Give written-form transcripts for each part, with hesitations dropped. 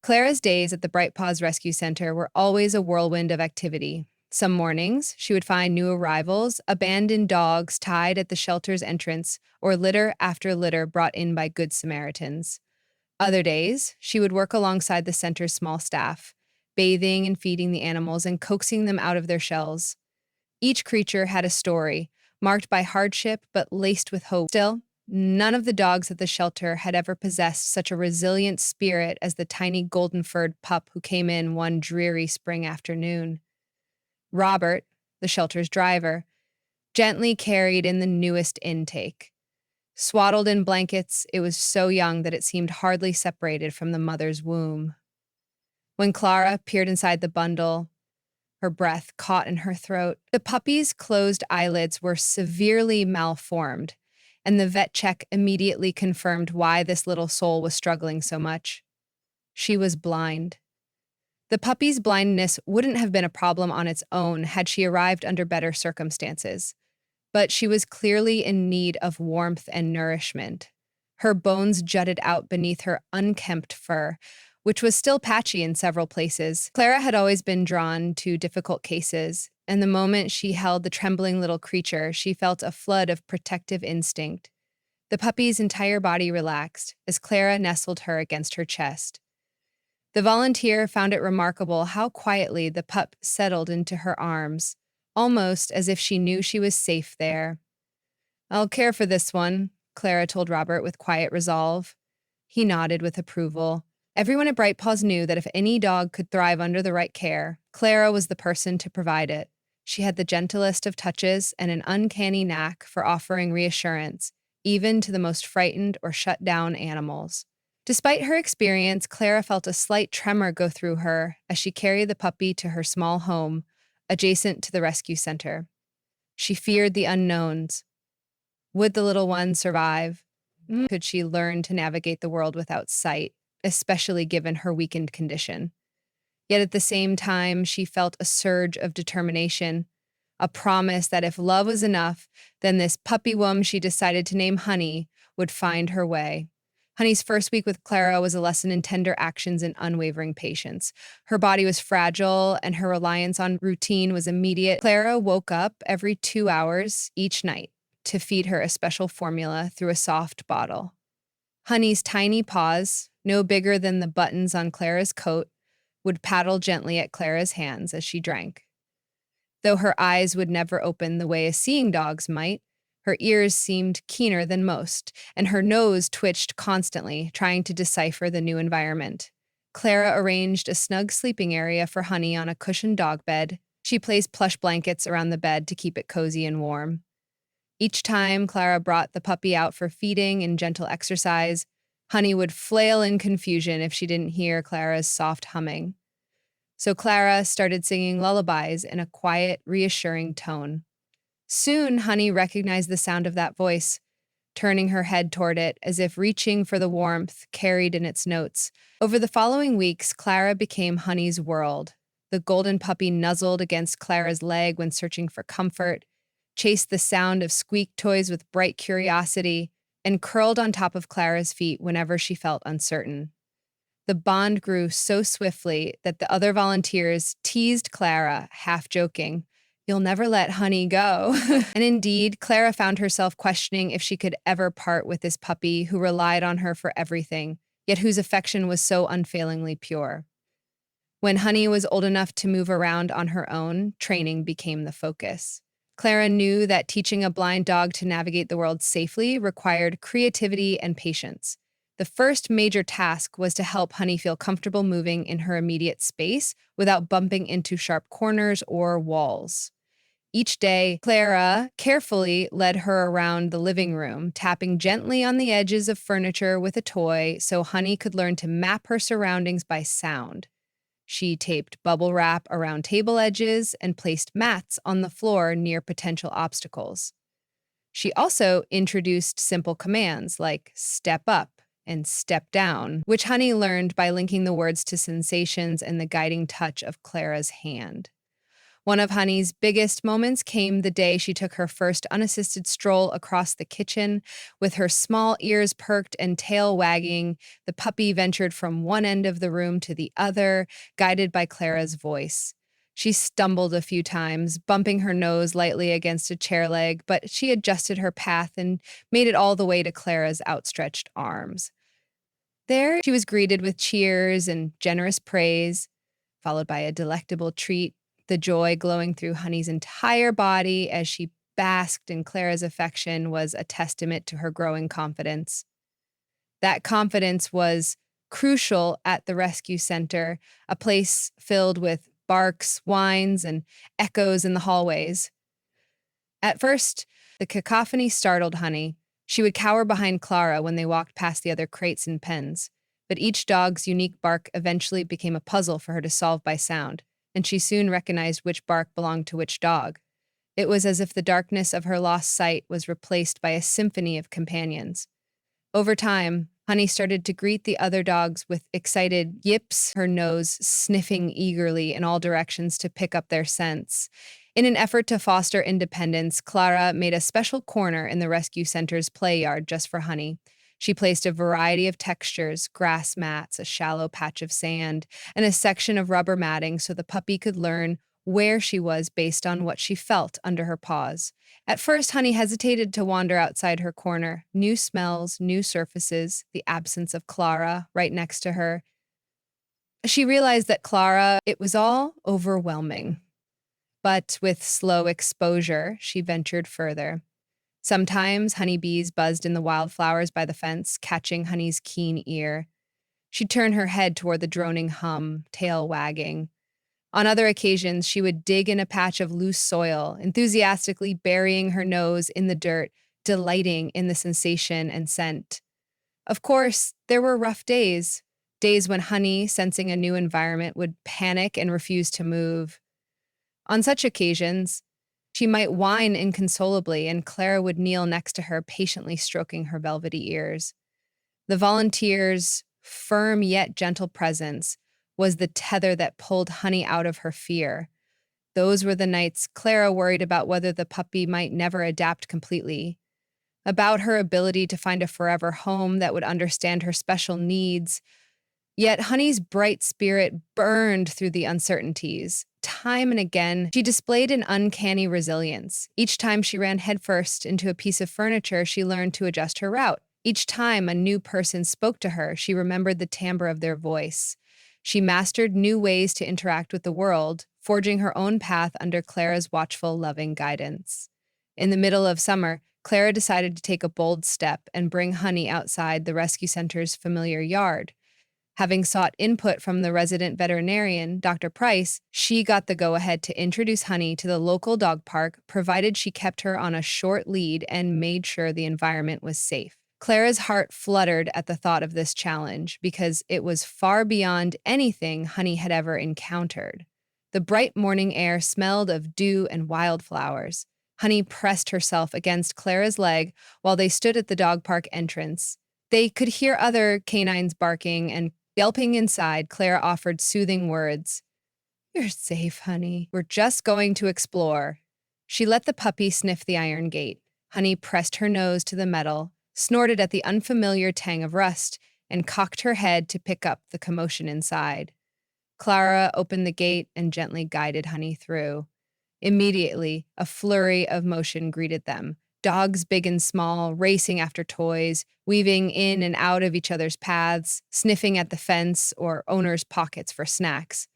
Clara's days at the Bright Paws Rescue Center were always a whirlwind of activity. Some mornings, she would find new arrivals, abandoned dogs tied at the shelter's entrance, or litter after litter brought in by Good Samaritans. Other days, she would work alongside the center's small staff, bathing and feeding the animals and coaxing them out of their shells. Each creature had a story, marked by hardship but laced with hope. Still, none of the dogs at the shelter had ever possessed such a resilient spirit as the tiny golden-furred pup who came in one dreary spring afternoon. Robert, the shelter's driver, gently carried in the newest intake. Swaddled in blankets, it was so young that it seemed hardly separated from the mother's womb. When Clara peered inside the bundle, her breath caught in her throat. The puppy's closed eyelids were severely malformed, and the vet check immediately confirmed why this little soul was struggling so much. She was blind. The puppy's blindness wouldn't have been a problem on its own had she arrived under better circumstances, but she was clearly in need of warmth and nourishment. Her bones jutted out beneath her unkempt fur, which was still patchy in several places. Clara had always been drawn to difficult cases, and the moment she held the trembling little creature, she felt a flood of protective instinct. The puppy's entire body relaxed as Clara nestled her against her chest. The volunteer found it remarkable how quietly the pup settled into her arms, almost as if she knew she was safe there. "I'll care for this one," Clara told Robert with quiet resolve. He nodded with approval. Everyone at Bright Paws knew that if any dog could thrive under the right care, Clara was the person to provide it. She had the gentlest of touches and an uncanny knack for offering reassurance, even to the most frightened or shut down animals. Despite her experience, Clara felt a slight tremor go through her as she carried the puppy to her small home, adjacent to the rescue center. She feared the unknowns. Would the little one survive? Could she learn to navigate the world without sight, especially given her weakened condition? Yet at the same time, she felt a surge of determination, a promise that if love was enough, then this puppy womb she decided to name Honey would find her way. Honey's first week with Clara was a lesson in tender actions and unwavering patience. Her body was fragile, and her reliance on routine was immediate. Clara woke up every 2 hours each night to feed her a special formula through a soft bottle. Honey's tiny paws, no bigger than the buttons on Clara's coat, would paddle gently at Clara's hands as she drank. Though her eyes would never open the way a seeing dog's might, her ears seemed keener than most, and her nose twitched constantly, trying to decipher the new environment. Clara arranged a snug sleeping area for Honey on a cushioned dog bed. She placed plush blankets around the bed to keep it cozy and warm. Each time Clara brought the puppy out for feeding and gentle exercise, Honey would flail in confusion if she didn't hear Clara's soft humming. So Clara started singing lullabies in a quiet, reassuring tone. Soon, Honey recognized the sound of that voice, turning her head toward it as if reaching for the warmth carried in its notes. Over the following weeks, Clara became Honey's world. The golden puppy nuzzled against Clara's leg when searching for comfort, chased the sound of squeak toys with bright curiosity, and curled on top of Clara's feet whenever she felt uncertain. The bond grew so swiftly that the other volunteers teased Clara, half joking, "You'll never let Honey go." And indeed, Clara found herself questioning if she could ever part with this puppy who relied on her for everything, yet whose affection was so unfailingly pure. When Honey was old enough to move around on her own, training became the focus. Clara knew that teaching a blind dog to navigate the world safely required creativity and patience. The first major task was to help Honey feel comfortable moving in her immediate space without bumping into sharp corners or walls. Each day, Clara carefully led her around the living room, tapping gently on the edges of furniture with a toy so Honey could learn to map her surroundings by sound. She taped bubble wrap around table edges and placed mats on the floor near potential obstacles. She also introduced simple commands like step up and step down, which Honey learned by linking the words to sensations and the guiding touch of Clara's hand. One of Honey's biggest moments came the day she took her first unassisted stroll across the kitchen. With her small ears perked and tail wagging, the puppy ventured from one end of the room to the other, guided by Clara's voice. She stumbled a few times, bumping her nose lightly against a chair leg, but she adjusted her path and made it all the way to Clara's outstretched arms. There, she was greeted with cheers and generous praise, followed by a delectable treat, the joy glowing through Honey's entire body as she basked in Clara's affection was a testament to her growing confidence. That confidence was crucial at the rescue center, a place filled with barks, whines, and echoes in the hallways. At first, the cacophony startled Honey. She would cower behind Clara when they walked past the other crates and pens, but each dog's unique bark eventually became a puzzle for her to solve by sound, and she soon recognized which bark belonged to which dog. It was as if the darkness of her lost sight was replaced by a symphony of companions. Over time, Honey started to greet the other dogs with excited yips, her nose sniffing eagerly in all directions to pick up their scents. In an effort to foster independence, Clara made a special corner in the rescue center's play yard just for Honey. She placed a variety of textures, grass mats, a shallow patch of sand, and a section of rubber matting so the puppy could learn where she was based on what she felt under her paws. At first, Honey hesitated to wander outside her corner. New smells, new surfaces, the absence of Clara right next to her. She realized that Clara, it was all overwhelming. But with slow exposure, she ventured further. Sometimes honeybees buzzed in the wildflowers by the fence, catching Honey's keen ear. She'd turn her head toward the droning hum, tail wagging. On other occasions, she would dig in a patch of loose soil, enthusiastically burying her nose in the dirt, delighting in the sensation and scent. Of course, there were rough days, days when Honey, sensing a new environment, would panic and refuse to move. On such occasions, she might whine inconsolably, and Clara would kneel next to her, patiently stroking her velvety ears. The volunteer's firm yet gentle presence was the tether that pulled Honey out of her fear. Those were the nights Clara worried about whether the puppy might never adapt completely, about her ability to find a forever home that would understand her special needs. Yet Honey's bright spirit burned through the uncertainties. Time and again, she displayed an uncanny resilience. Each time she ran headfirst into a piece of furniture, she learned to adjust her route. Each time a new person spoke to her, she remembered the timbre of their voice. She mastered new ways to interact with the world, forging her own path under Clara's watchful, loving guidance. In the middle of summer, Clara decided to take a bold step and bring Honey outside the rescue center's familiar yard. Having sought input from the resident veterinarian, Dr. Price, she got the go-ahead to introduce Honey to the local dog park, provided she kept her on a short lead and made sure the environment was safe. Clara's heart fluttered at the thought of this challenge because it was far beyond anything Honey had ever encountered. The bright morning air smelled of dew and wildflowers. Honey pressed herself against Clara's leg while they stood at the dog park entrance. They could hear other canines barking and yelping inside. Clara offered soothing words. "You're safe, Honey. We're just going to explore." She let the puppy sniff the iron gate. Honey pressed her nose to the metal, snorted at the unfamiliar tang of rust, and cocked her head to pick up the commotion inside. Clara opened the gate and gently guided Honey through. Immediately, a flurry of motion greeted them. Dogs big and small, racing after toys, weaving in and out of each other's paths, sniffing at the fence or owners' pockets for snacks.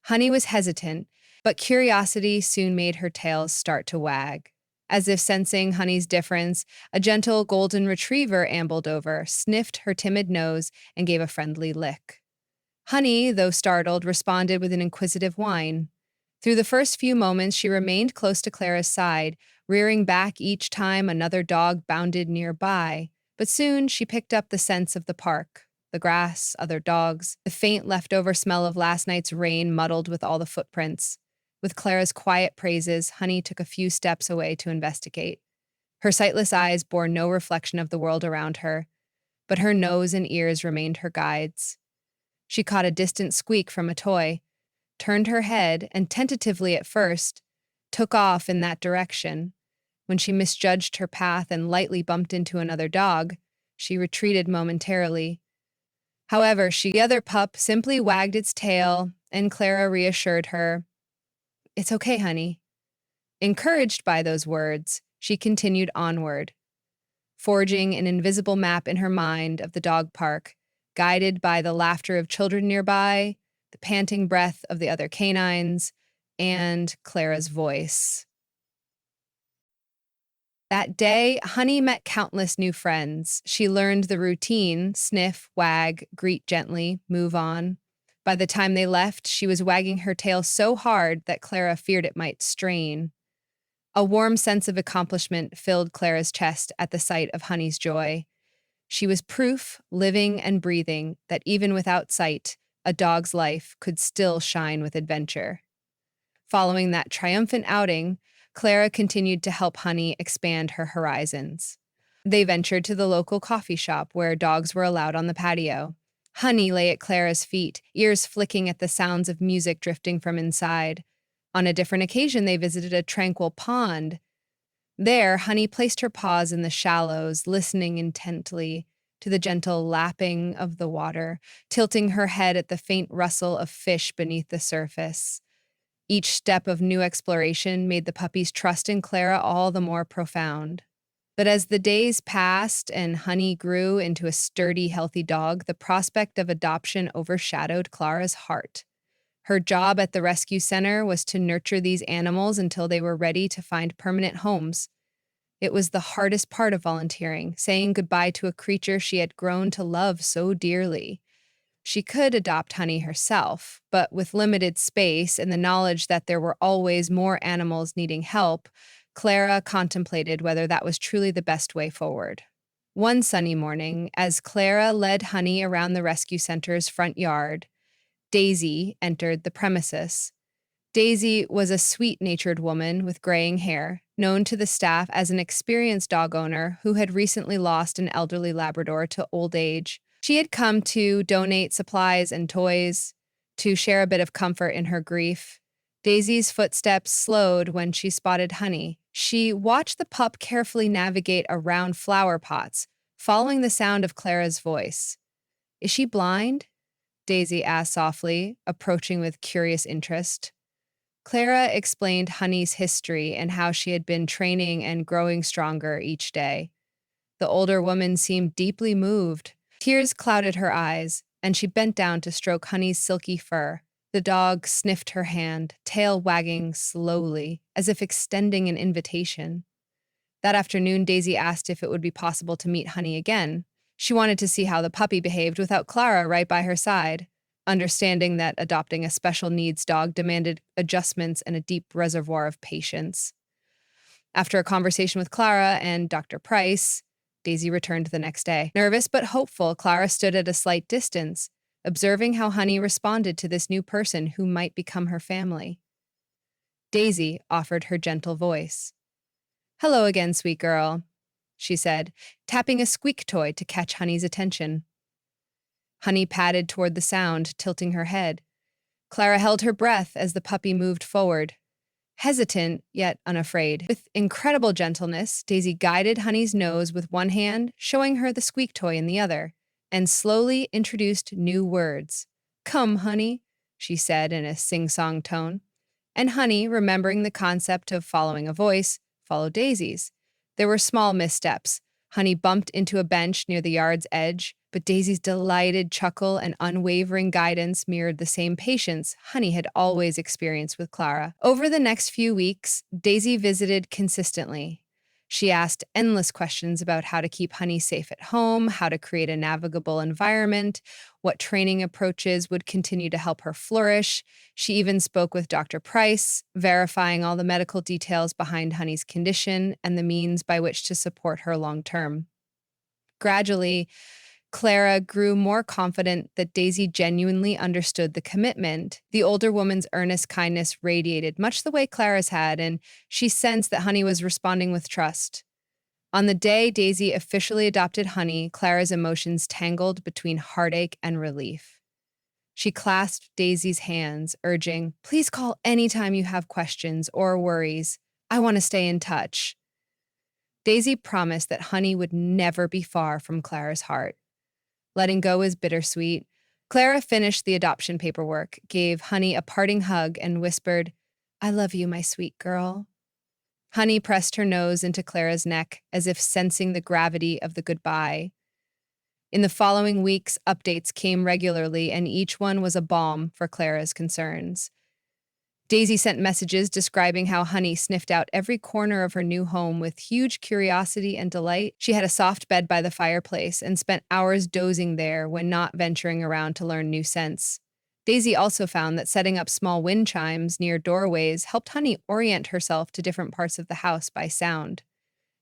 Honey was hesitant, but curiosity soon made her tail start to wag. As if sensing Honey's difference, a gentle golden retriever ambled over, sniffed her timid nose, and gave a friendly lick. Honey, though startled, responded with an inquisitive whine. Through the first few moments, she remained close to Clara's side, rearing back each time another dog bounded nearby. But soon she picked up the scents of the park, the grass, other dogs, the faint leftover smell of last night's rain muddled with all the footprints. With Clara's quiet praises, Honey took a few steps away to investigate. Her sightless eyes bore no reflection of the world around her, but her nose and ears remained her guides. She caught a distant squeak from a toy. turned her head, and tentatively at first, took off in that direction. When she misjudged her path and lightly bumped into another dog, she retreated momentarily. However, the other pup simply wagged its tail, and Clara reassured her, "It's okay, honey." Encouraged by those words, she continued onward, forging an invisible map in her mind of the dog park, guided by the laughter of children nearby, the panting breath of the other canines, and Clara's voice. That day, Honey met countless new friends. She learned the routine: sniff, wag, greet gently, move on. By the time they left, she was wagging her tail so hard that Clara feared it might strain. A warm sense of accomplishment filled Clara's chest at the sight of Honey's joy. She was proof, living and breathing, that even without sight, a dog's life could still shine with adventure. Following that triumphant outing, Clara continued to help Honey expand her horizons. They ventured to the local coffee shop where dogs were allowed on the patio. Honey lay at Clara's feet, ears flicking at the sounds of music drifting from inside. On a different occasion, they visited a tranquil pond. There, Honey placed her paws in the shallows, listening intently to the gentle lapping of the water, tilting her head at the faint rustle of fish beneath the surface. Each step of new exploration made the puppy's trust in Clara all the more profound. But as the days passed and Honey grew into a sturdy, healthy dog, the prospect of adoption overshadowed Clara's heart. Her job at the rescue center was to nurture these animals until they were ready to find permanent homes. It was the hardest part of volunteering, saying goodbye to a creature she had grown to love so dearly. She could adopt Honey herself, but with limited space and the knowledge that there were always more animals needing help, Clara contemplated whether that was truly the best way forward. One sunny morning, as Clara led Honey around the rescue center's front yard, Daisy entered the premises. Daisy was a sweet-natured woman with graying hair, known to the staff as an experienced dog owner who had recently lost an elderly Labrador to old age. She had come to donate supplies and toys, to share a bit of comfort in her grief. Daisy's footsteps slowed when she spotted Honey. She watched the pup carefully navigate around flower pots, following the sound of Clara's voice. "Is she blind?" Daisy asked softly, approaching with curious interest. Clara explained Honey's history and how she had been training and growing stronger each day. The older woman seemed deeply moved. Tears clouded her eyes, and she bent down to stroke Honey's silky fur. The dog sniffed her hand, tail wagging slowly, as if extending an invitation. That afternoon, Daisy asked if it would be possible to meet Honey again. She wanted to see how the puppy behaved without Clara right by her side, understanding that adopting a special needs dog demanded adjustments and a deep reservoir of patience. After a conversation with Clara and Dr. Price, Daisy returned the next day. Nervous but hopeful, Clara stood at a slight distance, observing how Honey responded to this new person who might become her family. Daisy offered her gentle voice. "Hello again, sweet girl," she said, tapping a squeak toy to catch Honey's attention. Honey padded toward the sound, tilting her head. Clara held her breath as the puppy moved forward, hesitant yet unafraid. With incredible gentleness, Daisy guided Honey's nose with one hand, showing her the squeak toy in the other, and slowly introduced new words. "Come, Honey," she said in a sing-song tone. And Honey, remembering the concept of following a voice, followed Daisy's. There were small missteps. Honey bumped into a bench near the yard's edge, but Daisy's delighted chuckle and unwavering guidance mirrored the same patience Honey had always experienced with Clara. Over the next few weeks, Daisy visited consistently. She asked endless questions about how to keep Honey safe at home, how to create a navigable environment, what training approaches would continue to help her flourish. She even spoke with Dr. Price, verifying all the medical details behind Honey's condition and the means by which to support her long term. Gradually, Clara grew more confident that Daisy genuinely understood the commitment. The older woman's earnest kindness radiated, much the way Clara's had, and she sensed that Honey was responding with trust. On the day Daisy officially adopted Honey, Clara's emotions tangled between heartache and relief. She clasped Daisy's hands, urging, "Please call anytime you have questions or worries. I want to stay in touch." Daisy promised that Honey would never be far from Clara's heart. Letting go is bittersweet. Clara finished the adoption paperwork, gave Honey a parting hug, and whispered, "I love you, my sweet girl." Honey pressed her nose into Clara's neck as if sensing the gravity of the goodbye. In the following weeks, updates came regularly, and each one was a balm for Clara's concerns. Daisy sent messages describing how Honey sniffed out every corner of her new home with huge curiosity and delight. She had a soft bed by the fireplace and spent hours dozing there when not venturing around to learn new scents. Daisy also found that setting up small wind chimes near doorways helped Honey orient herself to different parts of the house by sound.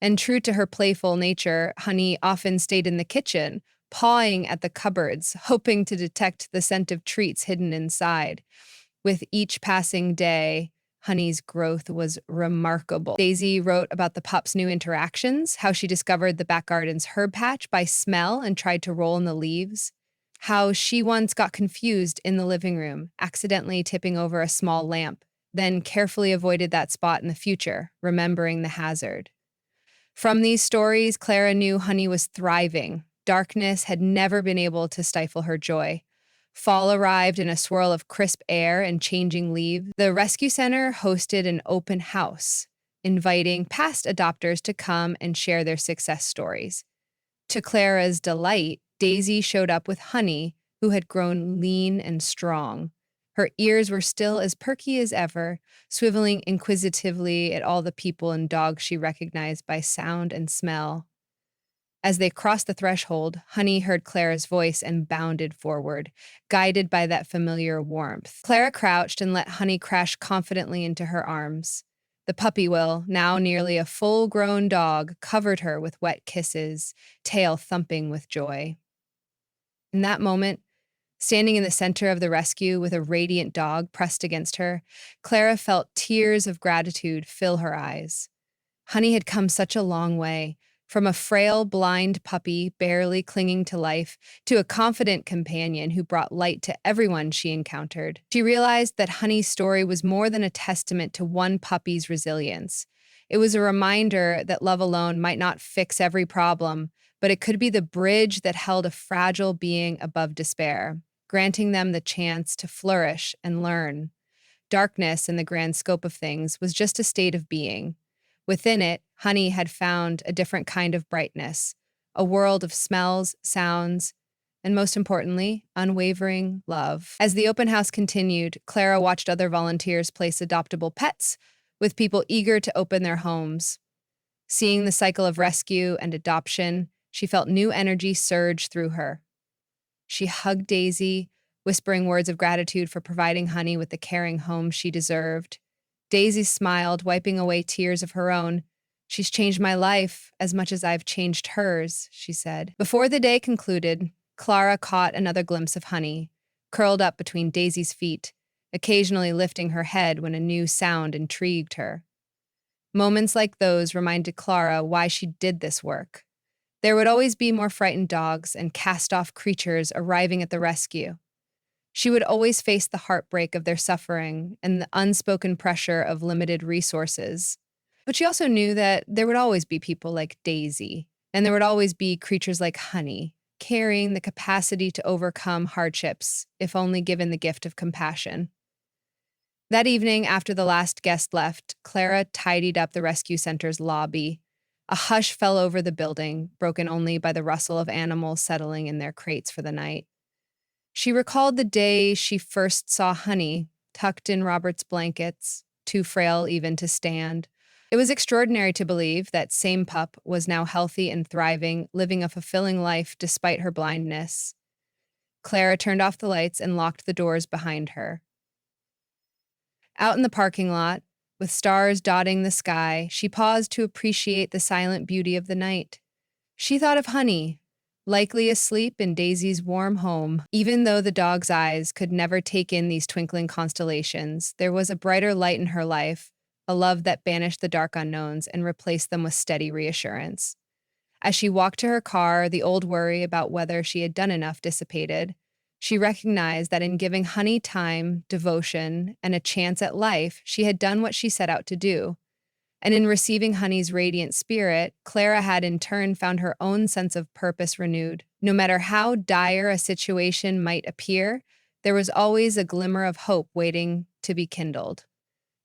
And true to her playful nature, Honey often stayed in the kitchen, pawing at the cupboards, hoping to detect the scent of treats hidden inside. With each passing day, Honey's growth was remarkable. Daisy wrote about the pup's new interactions, how she discovered the back garden's herb patch by smell and tried to roll in the leaves, how she once got confused in the living room, accidentally tipping over a small lamp, then carefully avoided that spot in the future, remembering the hazard. From these stories, Clara knew Honey was thriving. Darkness had never been able to stifle her joy. Fall arrived in a swirl of crisp air and changing leaves. The rescue center hosted an open house, inviting past adopters to come and share their success stories. To Clara's delight, Daisy showed up with Honey, who had grown lean and strong. Her ears were still as perky as ever, swiveling inquisitively at all the people and dogs she recognized by sound and smell. As they crossed the threshold, Honey heard Clara's voice and bounded forward, guided by that familiar warmth. Clara crouched and let Honey crash confidently into her arms. The puppy will, now nearly a full-grown dog, covered her with wet kisses, tail thumping with joy. In that moment, standing in the center of the rescue with a radiant dog pressed against her, Clara felt tears of gratitude fill her eyes. Honey had come such a long way, from a frail, blind puppy barely clinging to life to a confident companion who brought light to everyone she encountered. She realized that Honey's story was more than a testament to one puppy's resilience. It was a reminder that love alone might not fix every problem, but it could be the bridge that held a fragile being above despair, granting them the chance to flourish and learn. Darkness, in the grand scope of things, was just a state of being. Within it, Honey had found a different kind of brightness, a world of smells, sounds, and most importantly, unwavering love. As the open house continued, Clara watched other volunteers place adoptable pets, with people eager to open their homes. Seeing the cycle of rescue and adoption, she felt new energy surge through her. She hugged Daisy, whispering words of gratitude for providing Honey with the caring home she deserved. Daisy smiled, wiping away tears of her own. "She's changed my life as much as I've changed hers," she said. Before the day concluded, Clara caught another glimpse of Honey, curled up between Daisy's feet, occasionally lifting her head when a new sound intrigued her. Moments like those reminded Clara why she did this work. There would always be more frightened dogs and cast-off creatures arriving at the rescue. She would always face the heartbreak of their suffering and the unspoken pressure of limited resources. But she also knew that there would always be people like Daisy, and there would always be creatures like Honey, carrying the capacity to overcome hardships, if only given the gift of compassion. That evening, after the last guest left, Clara tidied up the rescue center's lobby. A hush fell over the building, broken only by the rustle of animals settling in their crates for the night. She recalled the day she first saw Honey, tucked in Robert's blankets, too frail even to stand. It was extraordinary to believe that same pup was now healthy and thriving, living a fulfilling life despite her blindness. Clara turned off the lights and locked the doors behind her. Out in the parking lot, with stars dotting the sky, she paused to appreciate the silent beauty of the night. She thought of Honey, likely asleep in Daisy's warm home. Even though the dog's eyes could never take in these twinkling constellations, there was a brighter light in her life, a love that banished the dark unknowns and replaced them with steady reassurance. As she walked to her car, the old worry about whether she had done enough dissipated. She recognized that in giving Honey time, devotion, and a chance at life, she had done what she set out to do. And in receiving Honey's radiant spirit, Clara had in turn found her own sense of purpose renewed. No matter how dire a situation might appear, there was always a glimmer of hope waiting to be kindled.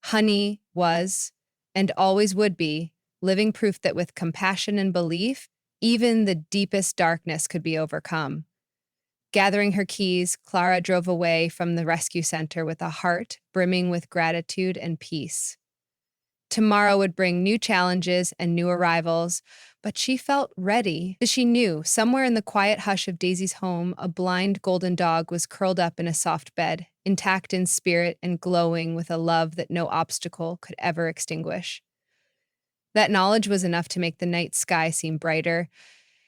Honey was, and always would be, living proof that with compassion and belief, even the deepest darkness could be overcome. Gathering her keys, Clara drove away from the rescue center with a heart brimming with gratitude and peace. Tomorrow would bring new challenges and new arrivals, but she felt ready. She knew, somewhere in the quiet hush of Daisy's home, a blind golden dog was curled up in a soft bed, intact in spirit and glowing with a love that no obstacle could ever extinguish. That knowledge was enough to make the night sky seem brighter,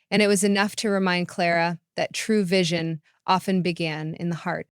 and it was enough to remind Clara that true vision often began in the heart.